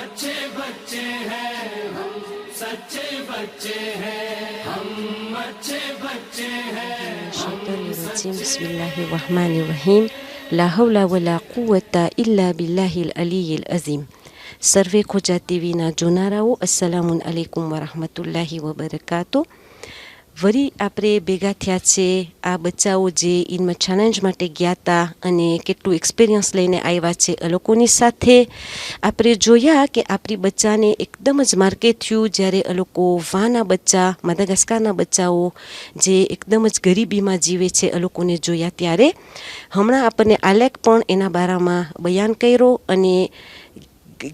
अच्छे बच्चे हैं हम सच्चे बच्चे हैं हम अच्छे बच्चे हैं बिस्मिल्लाहिर्रहमानिर्रहीम ला हौला वला कुव्वता इल्ला बिल्लाहिल अलीयिल अज़ीम सर्वे खोजा ટીવીના જોનારાઓ અસલામુ અલૈકુમ વરહમતુલ્લાહી વબરકાતુ વળી આપણે ભેગા થયા છે આ બચ્ચાઓ જે ઇનમાં ચેલેન્જ માટે ગયા હતા અને કેટલું એક્સપિરિયન્સ લઈને આવ્યા છે એ લોકોની સાથે આપણે જોયા કે આપણી બચ્ચાને એકદમ જ માર્કે થયું જ્યારે એ લોકો વાના બચ્ચા માદાગાસ્કારના બચ્ચાઓ જે એકદમ જ ગરીબીમાં જીવે છે એ લોકોને જોયા ત્યારે હમણાં આપણને આલેખ પણ એના બારામાં બયાન કર્યો અને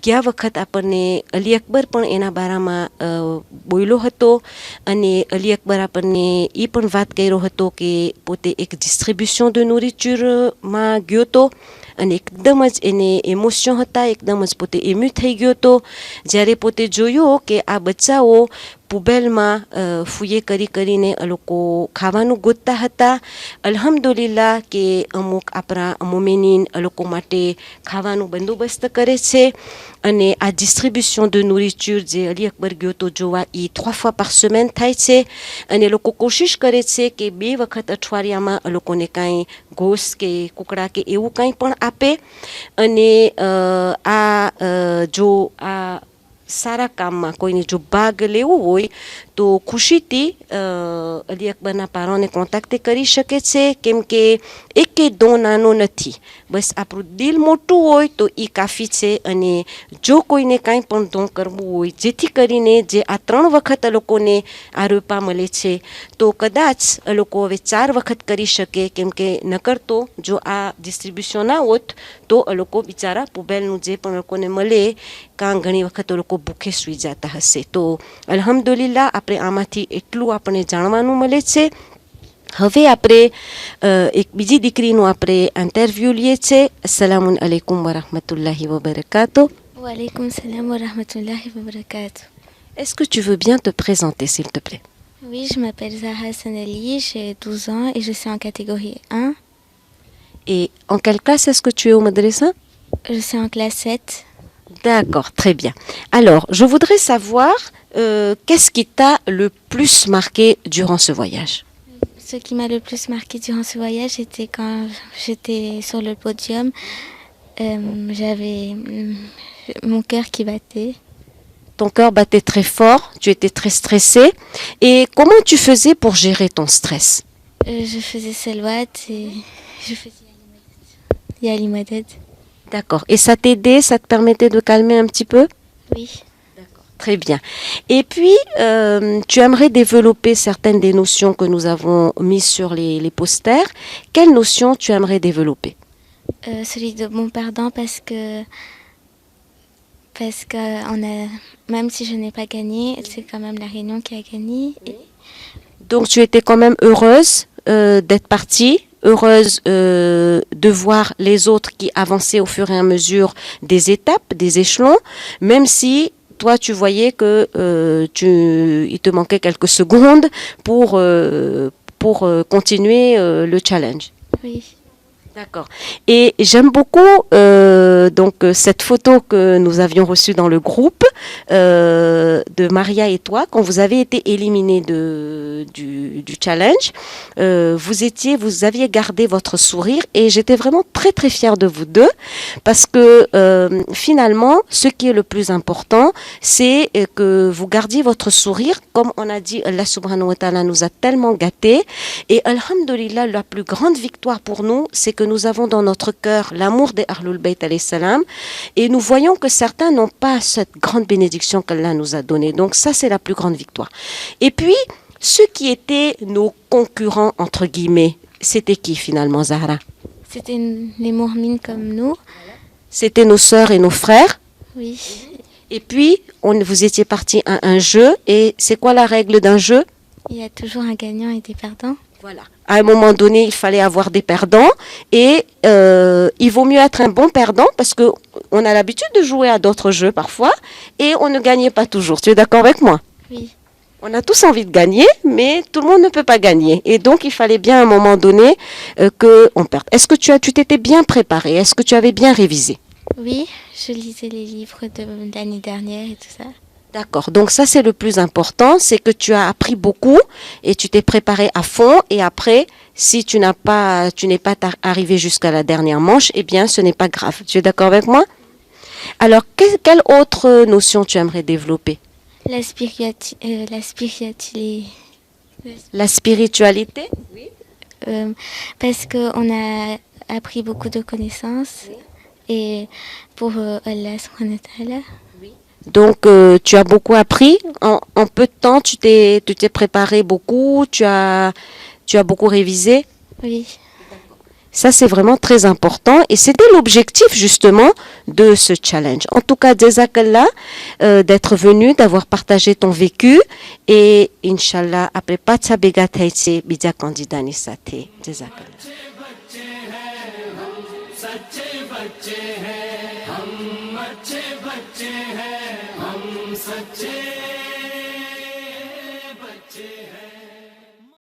ગયા વખત આપણને અલી અકબર પણ એના બારામાં બોલ્યો હતો અને અલી અકબર આપણને એ પણ વાત કર્યો હતો કે પોતે એક ડિસ્ટ્રીબ્યુશન દ નોરિચ્યુરમાં ગયો હતો અને એકદમ જ એને ઇમોશન હતા એકદમ જ પોતે એમ્યુ થઈ ગયો હતો જ્યારે પોતે જોયું કે આ બચ્ચાઓ પુબેલમાં ફૂયે કરીને એ લોકો ખાવાનું ગોતતા હતા અલ્હમ્દુલિલ્લાહ કે અમુક આપણા મોમેનીન એ લોકો માટે ખાવાનું બંદોબસ્ત કરે છે અને આ ડિસ્ટ્રીબ્યુશન દ નોરિચ્યુર જે અલી અકબર ગયો તો જોવા એ 3 fois par semaine થાય છે અને લોકો કોશિશ કરે છે કે 2 વખત અઠવાડિયામાં એ લોકોને કાંઈ ઘોસ કે કુકડા કે એવું કંઈ પણ આપે અને આ જો આ સારા કામમાં કોઈને જો ભાગ લેવો હોય તો ખુશીથી અલી અકબરના પારોને કોન્ટેક્ટ કરી શકે છે કેમ કે એક દો નાનો નથી બસ આપણું દિલ મોટું હોય તો એ કાફી છે અને જો કોઈને કાંઈ પણ ધોં કરવું હોય જેથી કરીને જે આ 3 વખત એ લોકોને આ રૂપા મળે છે તો કદાચ એ લોકો હવે 4 વખત કરી શકે કેમ કે નકર તો જો આ ડિસ્ટ્રીબ્યુશન ના હોત તો એ લોકો બિચારા પુબેલનું જે પણ લોકોને મળે કાં ઘણી વખત એ લોકો ભૂખે સૂઈ જતા હશે તો અલ્હમ્દુલિલ્લાહ આપણે આમાંથી એટલું આપણે જાણવાનું મળે છે હવે આપણે એક બીજી દીકરીનું આપણે ઇન્ટરવ્યૂ લઈએ છે અસલામુ અલૈકુમ વરહમતુલ્લાહી વબરકાતુ Walaikum salam wa rahmatullahi wa barakatuh. Est-ce que tu veux bien te présenter s'il te plaît? Oui, je m'appelle Zahra Sanali, j'ai 12 ans et je suis en catégorie 1. Et en quelle classe est-ce que tu es au madrasa? Je suis en classe 7. D'accord, très bien. Alors, je voudrais savoir qu'est-ce qui t'a le plus marqué durant ce voyage? Ce qui m'a le plus marqué durant ce voyage, c'était quand j'étais sur le podium. J'avais mon cœur qui battait. Ton cœur battait très fort, tu étais très stressée. Et comment tu faisais pour gérer ton stress? Je faisais salwat et je faisais Yalimaded. D'accord. Et ça t'aidait, ça te permettait de calmer un petit peu? Oui. D'accord. Très bien. Et puis, tu aimerais développer certaines des notions que nous avons mises sur les posters. Quelles notions tu aimerais développer? Celui de bon pardon parce que on a, même si je n'ai pas gagné, c'est quand même la Réunion qui a gagné. Donc tu étais quand même heureuse d'être partie, heureuse de voir les autres qui avançaient au fur et à mesure des étapes, des échelons, même si toi tu voyais que il te manquait quelques secondes pour continuer le challenge. Oui. D'accord. Et j'aime beaucoup donc cette photo que nous avions reçue dans le groupe de Maria et toi quand vous avez été éliminés du challenge. Vous aviez gardé votre sourire et j'étais vraiment très très fière de vous deux parce que finalement ce qui est le plus important c'est que vous gardiez votre sourire comme on a dit Allah subhanahu wa ta'ala nous a tellement gâtés et alhamdulillah la plus grande victoire pour nous c'est que nous avons dans notre cœur l'amour des Ahlul Bayt alayhi salam et nous voyons que certains n'ont pas cette grande bénédiction qu'Allah nous a donnée. Donc ça c'est la plus grande victoire. Et puis ceux qui étaient nos concurrents entre guillemets, c'était qui finalement Zahra? C'était les mourmines comme nous. C'était nos sœurs et nos frères. Oui. Et puis vous étiez partis à un jeu et c'est quoi la règle d'un jeu? Il y a toujours un gagnant et des perdants. Voilà. À un moment donné, il fallait avoir des perdants et il vaut mieux être un bon perdant parce qu'on a l'habitude de jouer à d'autres jeux parfois et on ne gagnait pas toujours. Tu es d'accord avec moi? Oui. On a tous envie de gagner, mais tout le monde ne peut pas gagner. Et donc, il fallait bien à un moment donné qu'on perde. Est-ce que tu t'étais bien préparé? Est-ce que tu avais bien révisé? Oui, je lisais les livres de l'année dernière et tout ça. D'accord. Donc ça, c'est le plus important, c'est que tu as appris beaucoup et tu t'es préparé à fond. Et après, si tu n'es pas arrivé jusqu'à la dernière manche, eh bien, ce n'est pas grave. Tu es d'accord avec moi? Alors, quelle autre notion tu aimerais développer? La spiritualité. La spiritualité? Parce qu'on a appris beaucoup de connaissances. Et pour Allah subhanahu wa ta'ala. Donc, tu as beaucoup appris. En peu de temps, tu t'es préparé beaucoup. Tu as beaucoup révisé. Oui. Ça, c'est vraiment très important. Et c'était l'objectif, justement, de ce challenge. En tout cas, Jazakallah, d'être venu, d'avoir partagé ton vécu. Et, Inch'Allah, après pas de sabega taïtse, bidja candidat ni sate. Jazakallah. सच्चे बच्चे हैं हम अच्छे बच्चे हैं हम सच्चे